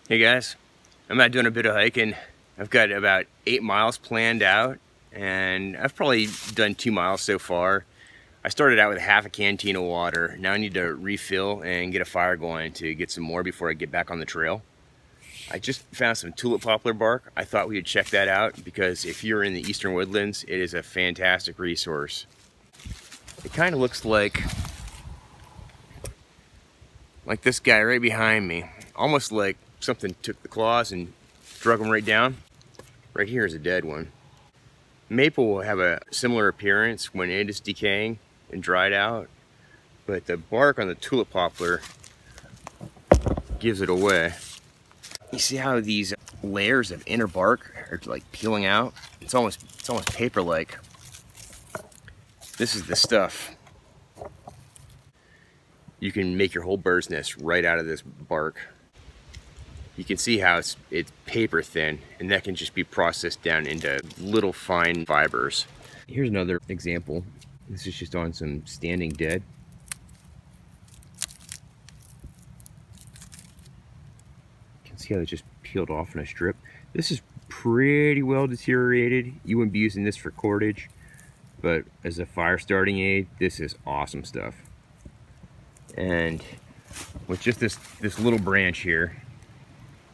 Hey guys, I'm out doing a bit of hiking. I've got about 8 miles planned out, and I've probably done 2 miles so far. I started out with half a canteen of water. Now I need to refill and get a fire going to get some more before I get back on the trail. I just found some tulip poplar bark. I thought we would check that out because if you're in the eastern woodlands, it is a fantastic resource. It kind of looks like this guy right behind me. Almost like something took the claws and drug them right down. Right here is a dead one. Maple will have a similar appearance when it is decaying and dried out, but the bark on the tulip poplar gives it away. You see how these layers of inner bark are like peeling out? It's almost paper-like. This is the stuff. You can make your whole bird's nest right out of this bark. You can see how it's paper thin, and that can just be processed down into little fine fibers. Here's another example. This is just on some standing dead. You can see how it just peeled off in a strip. This is pretty well deteriorated. You wouldn't be using this for cordage, but as a fire starting aid, this is awesome stuff. And with just this little branch here,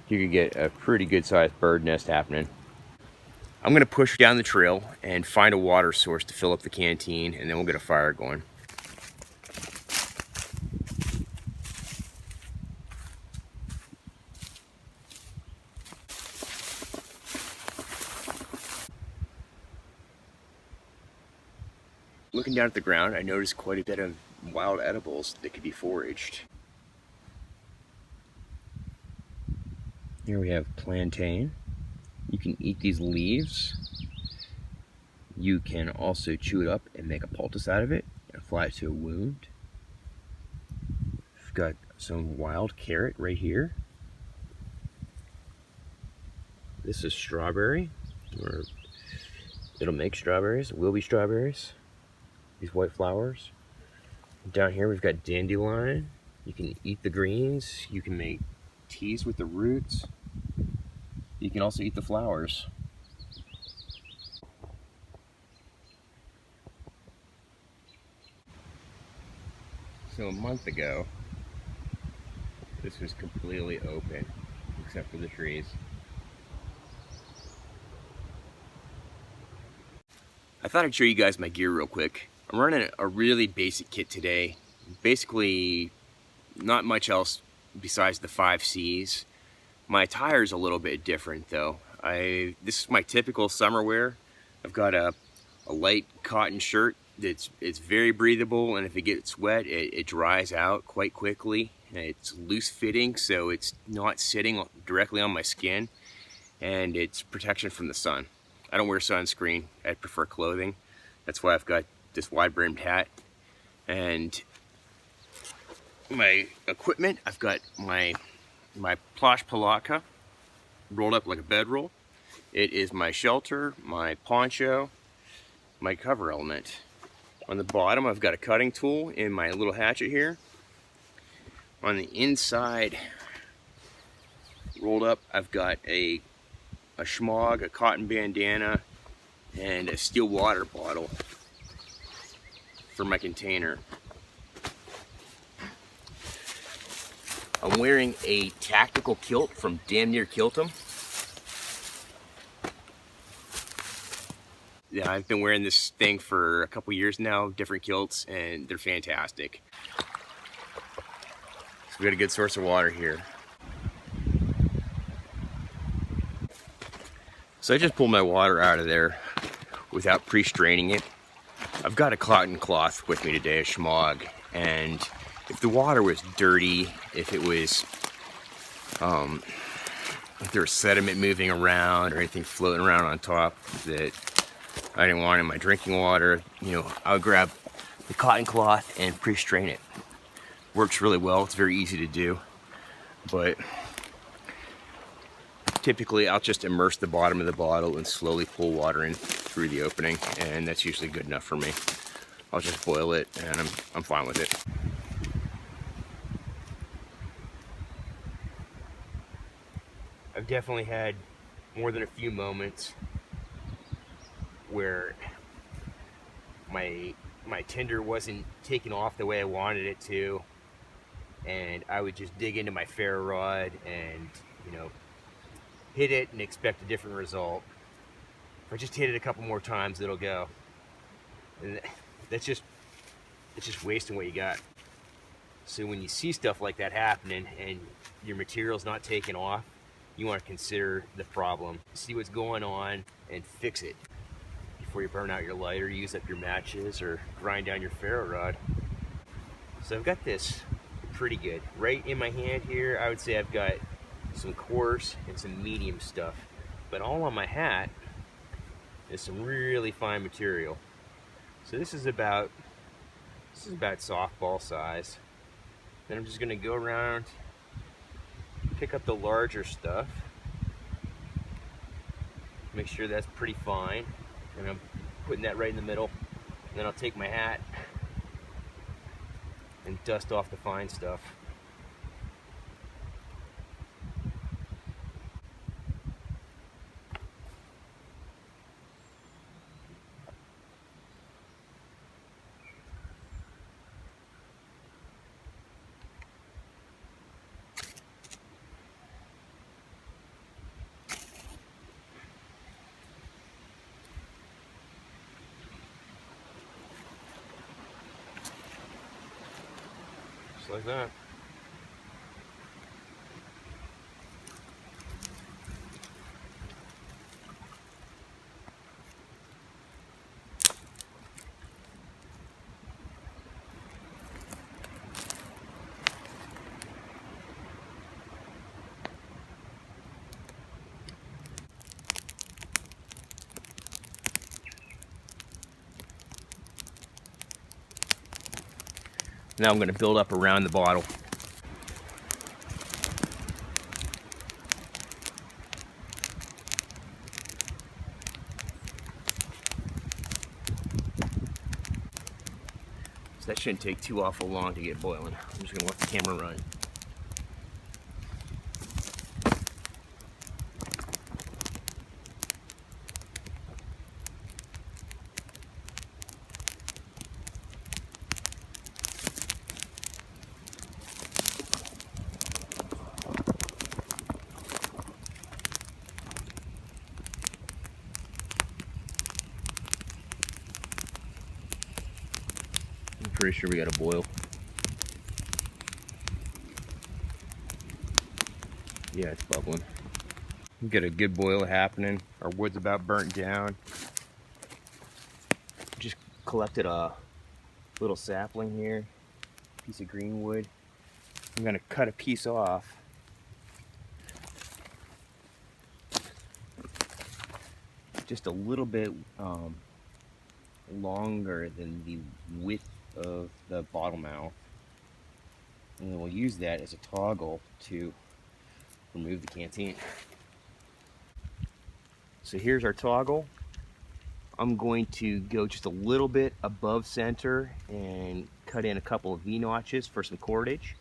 you could get a pretty good sized bird nest happening. I'm gonna push down the trail and find a water source to fill up the canteen, and then we'll get a fire going. Looking down at the ground, I noticed quite a bit of wild edibles that could be foraged. Here we have plantain. You can eat these leaves. You can also chew it up and make a poultice out of it and apply it to a wound. We've got some wild carrot right here. This is strawberry, or it'll make strawberries, it will be strawberries. These white flowers. Down here we've got dandelion. You can eat the greens. You can make teas with the roots. You can also eat the flowers. So a month ago, this was completely open, except for the trees. I thought I'd show you guys my gear real quick. I'm running a really basic kit today. Basically, not much else besides the 5 C's. My attire's a little bit different though. This is my typical summer wear. I've got a light cotton shirt it's very breathable, and if it gets wet, it dries out quite quickly. It's loose fitting, so it's not sitting directly on my skin, and it's protection from the sun. I don't wear sunscreen. I prefer clothing. That's why I've got this wide-brimmed hat. And my equipment, I've got my plush palaka rolled up like a bedroll. It is my shelter, my poncho, my cover element. On the bottom, I've got a cutting tool in my little hatchet here. On the inside, rolled up, I've got a schmog, a cotton bandana, and a steel water bottle for my container. I'm wearing a tactical kilt from Damn Near Kiltum. Yeah, I've been wearing this thing for a couple years now, different kilts, and they're fantastic. So we got a good source of water here. So I just pulled my water out of there without pre-straining it. I've got a cotton cloth with me today, a schmog, and if the water was dirty, if it was, if there was sediment moving around or anything floating around on top that I didn't want in my drinking water, you know, I would grab the cotton cloth and pre-strain it. Works really well. It's very easy to do, but typically I'll just immerse the bottom of the bottle and slowly pull water in through the opening, and that's usually good enough for me. I'll just boil it, and I'm fine with it. I've definitely had more than a few moments where my tinder wasn't taking off the way I wanted it to, and I would just dig into my ferro rod and, you know, hit it and expect a different result. If I just hit it a couple more times, it'll go. And it's just wasting what you got. So when you see stuff like that happening and your material's not taking off, you want to consider the problem. See what's going on and fix it before you burn out your lighter, use up your matches, or grind down your ferro rod. So I've got this pretty good. Right in my hand here, I would say I've got some coarse and some medium stuff. But all on my hat is some really fine material. So this is about softball size. Then I'm just gonna go around, pick up the larger stuff, make sure that's pretty fine, and I'm putting that right in the middle. And then I'll take my hat and dust off the fine stuff. Just like that. Now I'm going to build up around the bottle. So that shouldn't take too awful long to get boiling. I'm just going to let the camera run. I'm pretty sure we got a boil. Yeah, it's bubbling. We got a good boil happening. Our wood's about burnt down. Just collected a little sapling here, piece of green wood. I'm gonna cut a piece off. Just a little bit longer than the width of the bottle mouth, and then we'll use that as a toggle to remove the canteen. So here's our toggle. I'm going to go just a little bit above center and cut in a couple of V-notches for some cordage.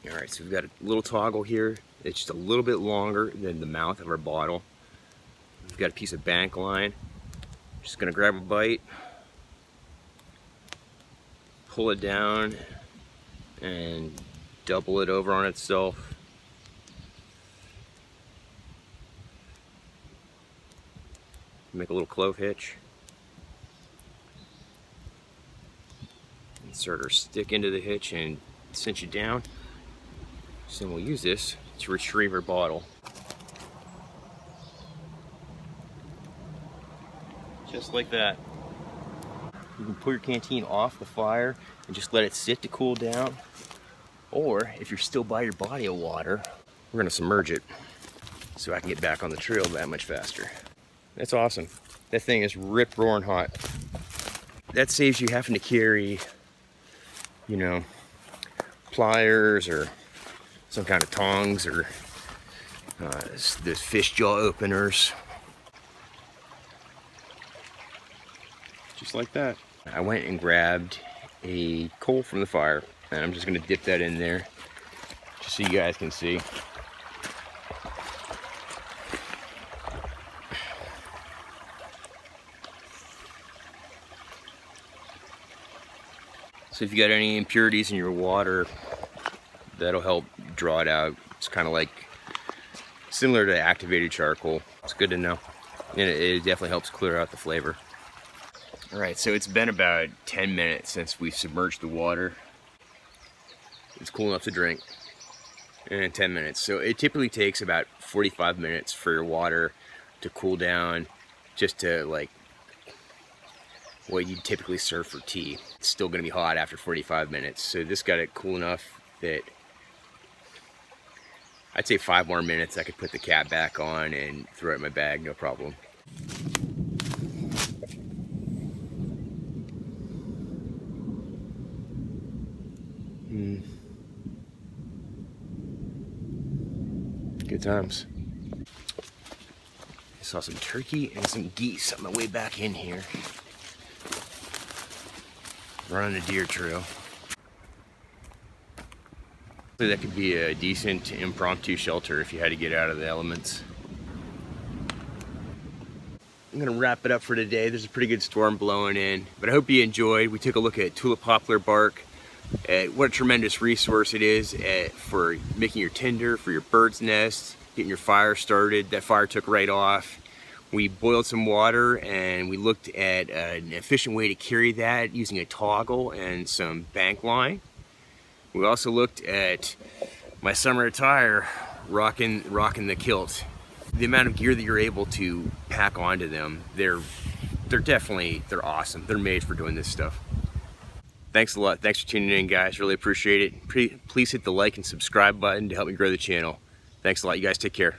Alright, so we've got a little toggle here. It's just a little bit longer than the mouth of our bottle. We've got a piece of bank line. Just gonna grab a bite, pull it down, and double it over on itself. Make a little clove hitch. Insert our stick into the hitch and cinch it down. So then we'll use this to retrieve our bottle. Just like that. You can pull your canteen off the fire and just let it sit to cool down. Or if you're still by your body of water, we're gonna submerge it so I can get back on the trail that much faster. That's awesome. That thing is rip roaring hot. That saves you having to carry, you know, pliers or some kind of tongs or those fish jaw openers. Just like that. I went and grabbed a coal from the fire, and I'm just gonna dip that in there just so you guys can see. So if you got any impurities in your water, that'll help draw it out. It's kind of like similar to activated charcoal. It's good to know. And it definitely helps clear out the flavor. All right, so it's been about 10 minutes since we've submerged the water. It's cool enough to drink in 10 minutes. So it typically takes about 45 minutes for your water to cool down, just to like what you typically serve for tea. It's still gonna be hot after 45 minutes. So this got it cool enough that I'd say 5 more minutes I could put the cap back on and throw it in my bag, no problem. Good times. I saw some turkey and some geese on my way back in here. Running a deer trail. So that could be a decent impromptu shelter if you had to get out of the elements. I'm gonna wrap it up for today. There's a pretty good storm blowing in, but I hope you enjoyed. We took a look at tulip poplar bark. What a tremendous resource it is for making your tinder, for your bird's nest, getting your fire started. That fire took right off. We boiled some water and we looked at an efficient way to carry that using a toggle and some bank line. We also looked at my summer attire, rocking the kilt. The amount of gear that you're able to pack onto them, they're awesome. They're made for doing this stuff. Thanks a lot. Thanks for tuning in, guys. Really appreciate it. Please hit the like and subscribe button to help me grow the channel. Thanks a lot. You guys take care.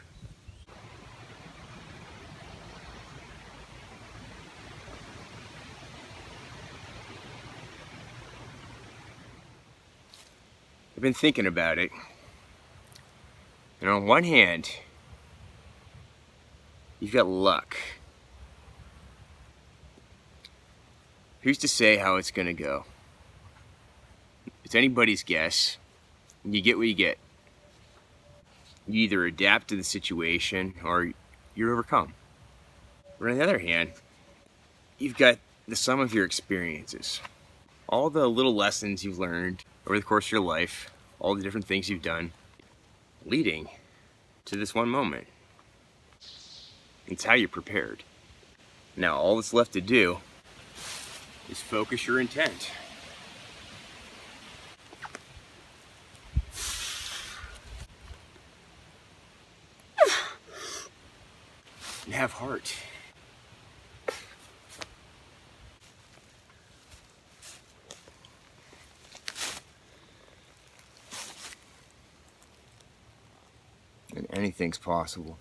I've been thinking about it. And on one hand, you've got luck. Who's to say how it's gonna go? It's anybody's guess. You get what you get. You either adapt to the situation or you're overcome. But on the other hand, you've got the sum of your experiences. All the little lessons you've learned over the course of your life, all the different things you've done, leading to this one moment. It's how you're prepared. Now all that's left to do is focus your intent. And have heart. And anything's possible.